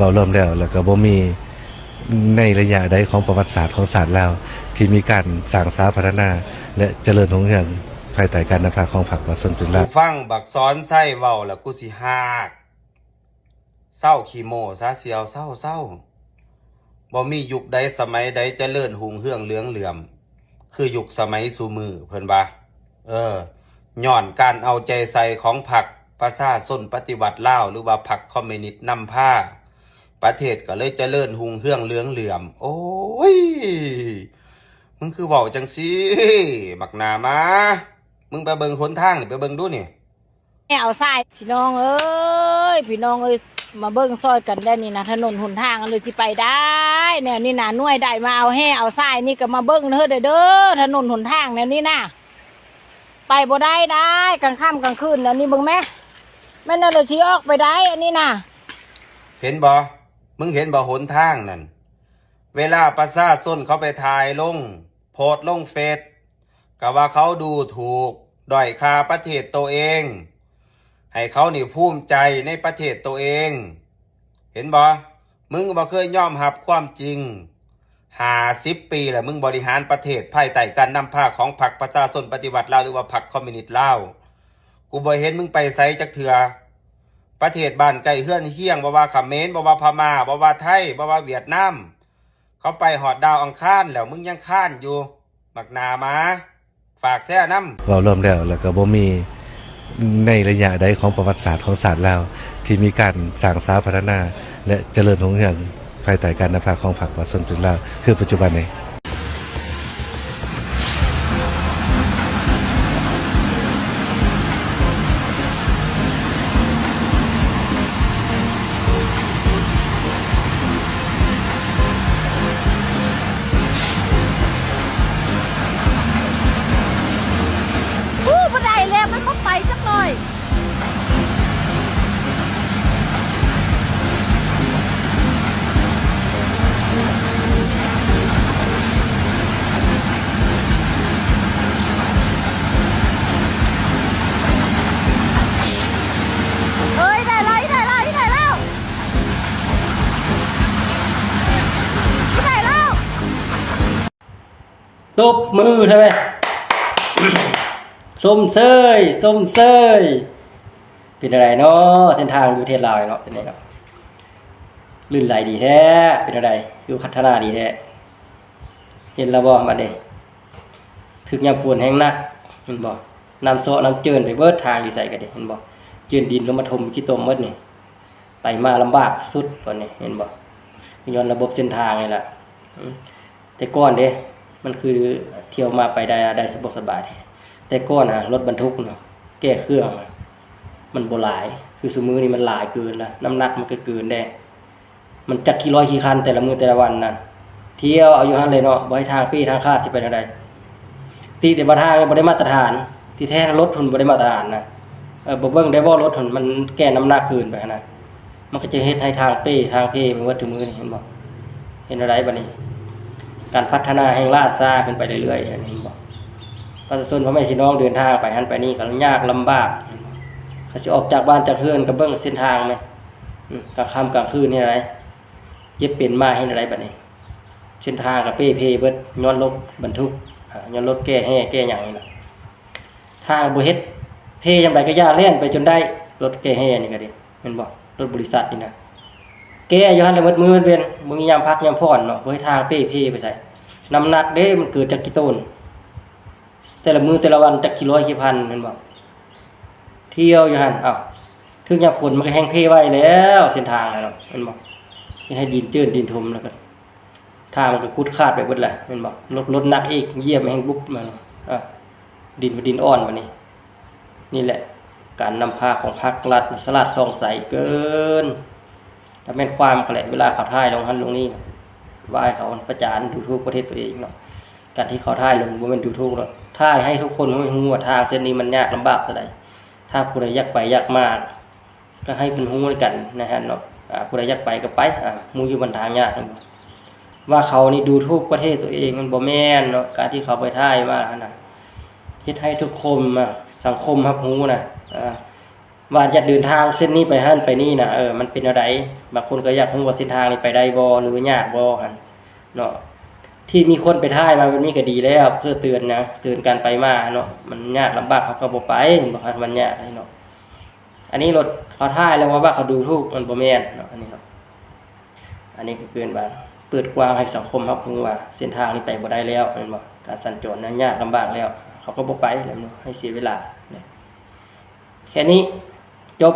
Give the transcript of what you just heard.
ว้ารวมแล้วก็บ่มีในระยะใดของประวัติศาสตร์ของศาสตร์ลาวที่มีการสร้างสรรค์พัฒนาและเจริญรุ่งเรืองภายใต้การนำพาของพรรคประชาชนจุฬาฟังบักซ้อนไส้เว้าแล้วกูสิฮากเศร้าขี้โมซะเสียวเศร้าบ่มียุคใดสมัยใดเจริญหุ่งเฮืองเหลืองเหลื่อมคือยุคสมัยซุมือเพิ่นว่าย้อนการเอาใจใส่ของพรรคประชาชนปฏิวัติลาวหรือว่าพรรคคอมมิวนิสต์นำพาประเทศก็เลยเจริญหุ่งเฮืองเหลืองเหลื่อมโอ้ยมึงคือเว้าจังซี่บักหน้ามามึงไปเบิ่งหนทางนี่ไปเบิ่งดูนี่เอาทรายพี่น้องเอ้ยพี่น้องเอ้ยมาเบิ้งซอยกันได้นี่นะถนนหนทางเลยสิไปได้แนวนี่นะหน่วยได้มาเอาแห่เอาทรายนี่ก็มาเบิ้งเด้อถนนหนทางแนวนี้นะไปบ่ได้กลางค่ำกลางคืนแล้วนี่เบิ้งแม่แม่น่าจะชี้ออกไปได้อันนี้นะเห็นบ่มึงเห็นบ่หนทางนั่นเวลาประชาชนเขาไปถ่ายลงโพสต์ลงเฟซก็ว่าเขาดูถูกด้อยค่าประเทศตัวเองให้เขานี่ภูมิใจในประเทศตัวเองเห็นบ่มึงบ่เคยยอมรับความจริง50 ปีแล้วมึงบริหารประเทศภายใต้การนำพาของพรรคประชาชนปฏิวัติลาวหรือว่าพรรคคอมมิวนิสต์ลาวกูบ่เห็นมึงไปไสจักเทื่อประเทศบ้านใกล้เฮือนเฮียงบ่ว่าเขมรบ่ว่าพม่าบ่ว่าไทยบ่ว่าเวียดนามเขาไปหอดดาวอังคารแล้วมึงยังค้านอยู่บักหน้ามาฝากแท้นำเว้ารวมแล้วก็บ่มีในระยะใดของประวัติศาสตร์ของศาสตร์ลาวที่มีการสร้างสรรค์พัฒนาและเจริญรุ่งเรืองภายใต้การนำพาของพรรคประชาชนจุฬาคือปัจจุบันนี้บ่ได้แล้วมันเข้าไปจักหน่อยตบมือใช่ไหมส้มเซยเป็นอะไรเนาะเส้นทางอยู่ประเทศลาวเนาะเป็นไงครับลื่นไหลดีแท้เป็นอะไรคือพัฒนาดีแท้เห็นแล้วบ่มาเด้ถึกยามฝนแห้งนักเห็นบ่น้ำโซน้ำเจินไปเบิดทางดีใส่กันเด้เห็นบ่เจินดินลงมาถมขี้ตมหมดนี่ไปมาลำบากสุดตอนนี้เห็นบ่ย้อนระบบเส้นทางนี่แหละแต่ก่อนเด้มันคือเที่ยวมาไปได้สะดวกสบายแต่ก่อนรถบรรทุกเนาะแก้เครื่องมันบ่หลายคือซุมื้อนี้มันหลายเกินละน้ำหนักมันก็เกินแน่มันจักกี่ร้อยกี่คันแต่ละมื้อแต่ละวันนั่นเที่ยวเอาอยู่หั่นเลยเนาะบ่ให้ทางปี้ทางคาดสิไปทางใดตีแต่บ่ทางบ่ได้มาตรฐานที่แท้รถทุนบ่ได้มาตรฐานนะบ่เบิ่งได้บ่รถทุนมันแก้น้ำหนักเกินไปนะมันก็จะเฮ็ดให้ทางเป้ทางเพไปหมดทุกมื้อนี่เห็นบ่เห็นอะไรบัดนี้การพัฒนาแห่งล่าซ่าขึ้นไปเรื่อยๆนี่บอกประชาชนพ่อแม่พี่น้องเดินทางไปหันไปนี่ก็ยากลำบากเขาจะออกจากบ้านจากเฮือนก็เบิ่งเส้นทางไหมกลางค่ำกลางคืนนี่อะไรเจ็บเป็นมาให้อะไรแบบนี้เส้นทางกับเป้เพเบิดย้อนรถบรรทุกย้อนรถแก้แห่แก้หยังนี่นะทางบ่เฮ็ดเพยังไงก็ย่าเล่นไปจนได้รถแก้แห่นี่ก็ดิแม่นบ่รถบริษัทนี่นะแกอยู่หั่นแต่มือมันเป็นมึงยามพักยามพรเนาะบ่ให้ทางเป้เพไปใส่น้ำหนักเด้มันเกิดจากกี่ต้นแต่ละมื้อแต่ละวันจักกี่ร้อยกี่พันแม่นบ่เที่ยวอยู่หั่นอ้าวถึงยามฝนมันก็แห้งเพไว้แล้วเส้นทางแล้วเนาะแม่นบ่เฮ็ดให้ดินเจื้อนดินถมแล้วก็ทางมันก็กุดขาดไปเบิดแหละแม่นบ่รถหนักอีกเหยียบแห้งบุบมาดินดินอ่อนบัดนี้นี่แหละการนำพาของภาครัฐสลัดส่องใสเกินถ้าเป็นความแหละเวลาเขาถ่ายลงหันลงนี่ว่าเขาประจานดูทุกประเทศตัวเองเนาะการที่เขาถ่ายลงบ่แม่นดูทุกหรอกถ่ายให้ทุกคนรู้ว่าทางเส้นนี้มันยากลำบากซะใดถ้าผู้ใดอยากไปอยากมาก็ให้เป็นฮู้กันนะฮะเนาะผู้ใดอยากไปก็ไปหมู่อยู่บนทางยากว่าเขานี่ดูทุกประเทศตัวเองมันบ่แม่นเนาะการที่เขาไปถ่ายมาน่ะเฮ็ดให้ทุกคนสังคมรับรู้น่ะ ว่าจะเดินทางเส้นนี้ไปหั่นไปนี่นะมันเป็นอะไรบางคนก็อยากรู้ว่าเส้นทางนี้ไปได้บ่หรือว่ายากบ่หั่นเนาะที่มีคนไปท่ายมาแบบนี้ก็ดีแล้วเพื่อเตือนนะเตือนการไปมาเนาะมันยากลำบากเขาก็บ่ไปบ่คันมันยากเนาะอันนี้รถเขาท่ายแล้วว่าเขาดูถูกมันบ่แม่นเนาะอันนี้เนาะอันนี้ก็เกินว่าเปิดกว้างให้สังคมรับรู้ว่าเส้นทางนี้ไปบ่ได้แล้วแม่นบ่การสัญจรนั้นยากลำบากแล้วเขาก็บ่ไปแล้วเนาะให้เสียเวลาเนี่ยแค่นี้จบ